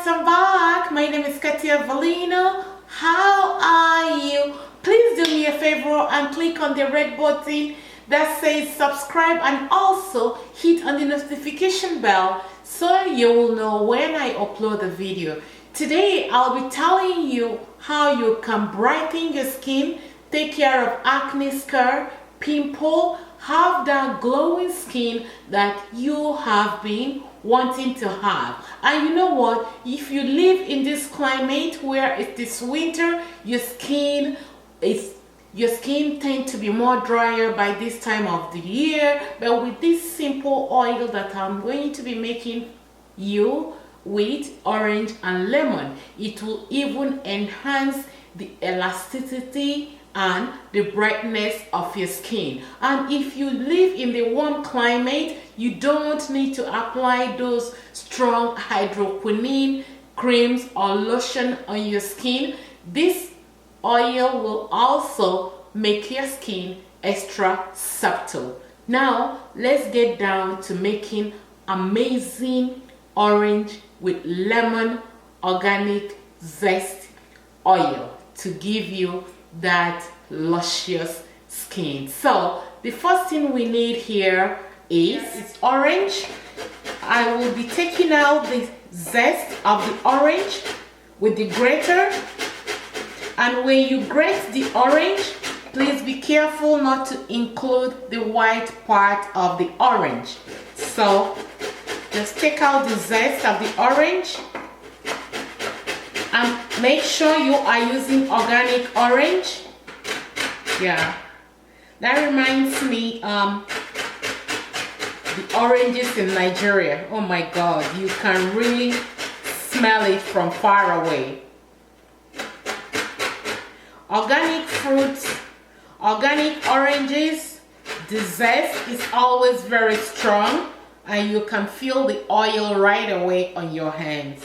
guys, I'm back. My name is Katia Valino. How are you? Please do me a favor and click on the red button that says subscribe and also hit on the notification bell so you will know when I upload a video. Today I'll be telling you how you can brighten your skin, take care of acne scar, pimple, have that glowing skin that you have been wanting to have. And you know what, if you live in this climate where it is winter, your skin tends to be more drier by this time of the year. But with this simple oil that I'm going to be making you with orange and lemon, it will even enhance the elasticity and the brightness of your skin. And if you live in the warm climate, you don't need to apply those strong hydroquinone creams or lotion on your skin. This oil will also make your skin extra subtle. Now let's get down to making amazing orange with lemon organic zest oil to give you that luscious skin. So the first thing we need here is orange. I will be taking out the zest of the orange with the grater, and when you grate the orange, please be careful not to include the white part of the orange. So just take out the zest of the orange and make sure you are using organic orange. Yeah, that reminds me the oranges in Nigeria. Oh my god, you can really smell it from far away. Organic fruits, organic oranges, the zest is always very strong and you can feel the oil right away on your hands.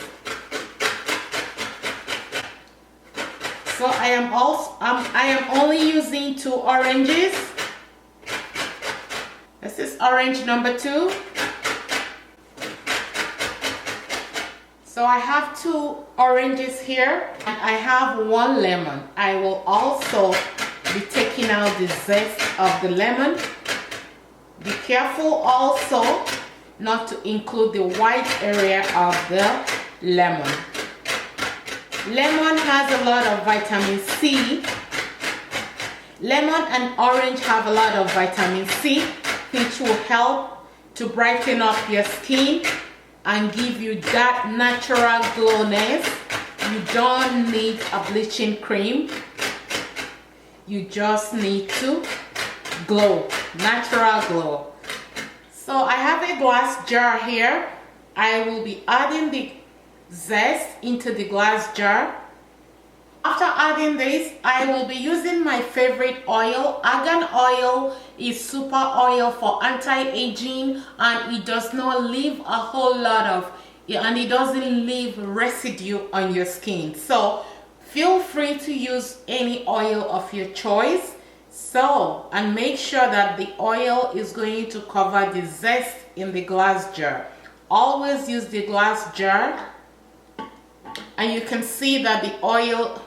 So I am only using 2 oranges. This is orange number 2. So I have 2 oranges here and I have 1 lemon. I will also be taking out the zest of the lemon. Be careful also not to include the white area of the lemon. Lemon has a lot of vitamin C. Lemon and orange have a lot of vitamin C, which will help to brighten up your skin and give you that natural glowness. You don't need a bleaching cream. You just need to glow, natural glow. So I have a glass jar here. I will be adding the zest into the glass jar. After adding this, I will be using my favorite oil. Argan oil is super oil for anti-aging, and it does not leave a whole lot of, and it doesn't leave residue on your skin. So feel free to use any oil of your choice. So, and make sure that the oil is going to cover the zest in the glass jar. Always use the glass jar. And you can see that the oil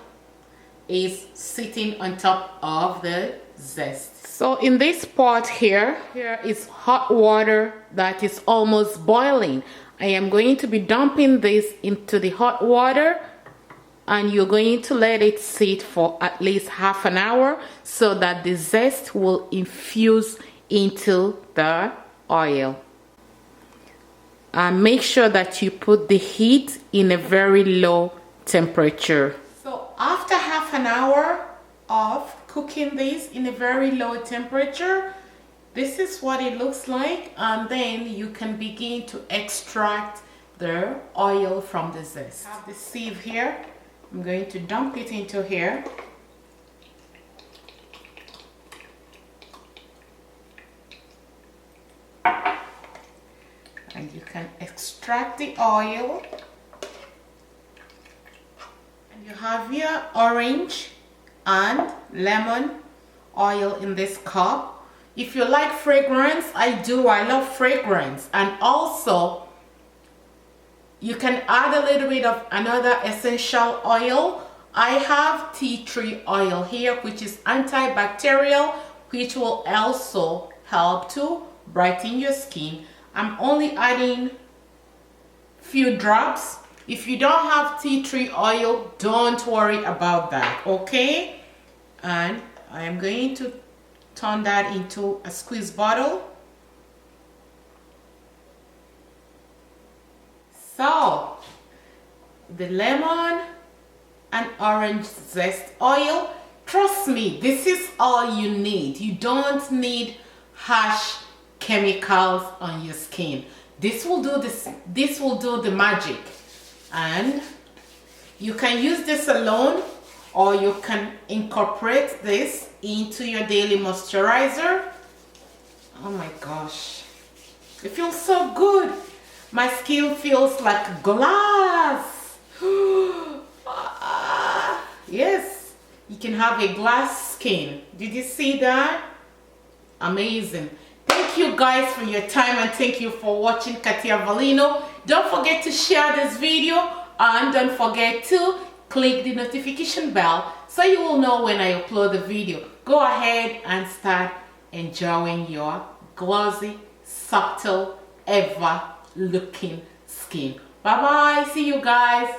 is sitting on top of the zest. So in this pot here is hot water that is almost boiling. I am going to be dumping this into the hot water, and you're going to let it sit for at least half an hour so that the zest will infuse into the oil. And make sure that you put the heat in a very low temperature. So after half an hour of cooking this in a very low temperature, this is what it looks like, and then you can begin to extract the oil from the zest. I have the sieve here. I'm going to dump it into here. And you can extract the oil. And you have your orange and lemon oil in this cup. If you like fragrance, I love fragrance. And also You can add a little bit of another essential oil. I have tea tree oil here, which is antibacterial, which will also help to brighten your skin. I'm only adding few drops. If you don't have tea tree oil, don't worry about that, okay? And I am going to turn that into a squeeze bottle. So the lemon and orange zest oil, trust me, this is all you need. You don't need harsh chemicals on your skin. This will do this will do the magic. And you can use this alone, or you can incorporate this into your daily moisturizer. Oh my gosh, it feels so good. My skin feels like glass. Yes, you can have a glass skin. Did you see that? Amazing. Thank you guys for your time, and thank you for watching Katia Valino. Don't forget to share this video, and don't forget to click the notification bell so you will know when I upload the video. Go ahead and start enjoying your glossy, subtle, ever looking skin. Bye bye. See you guys.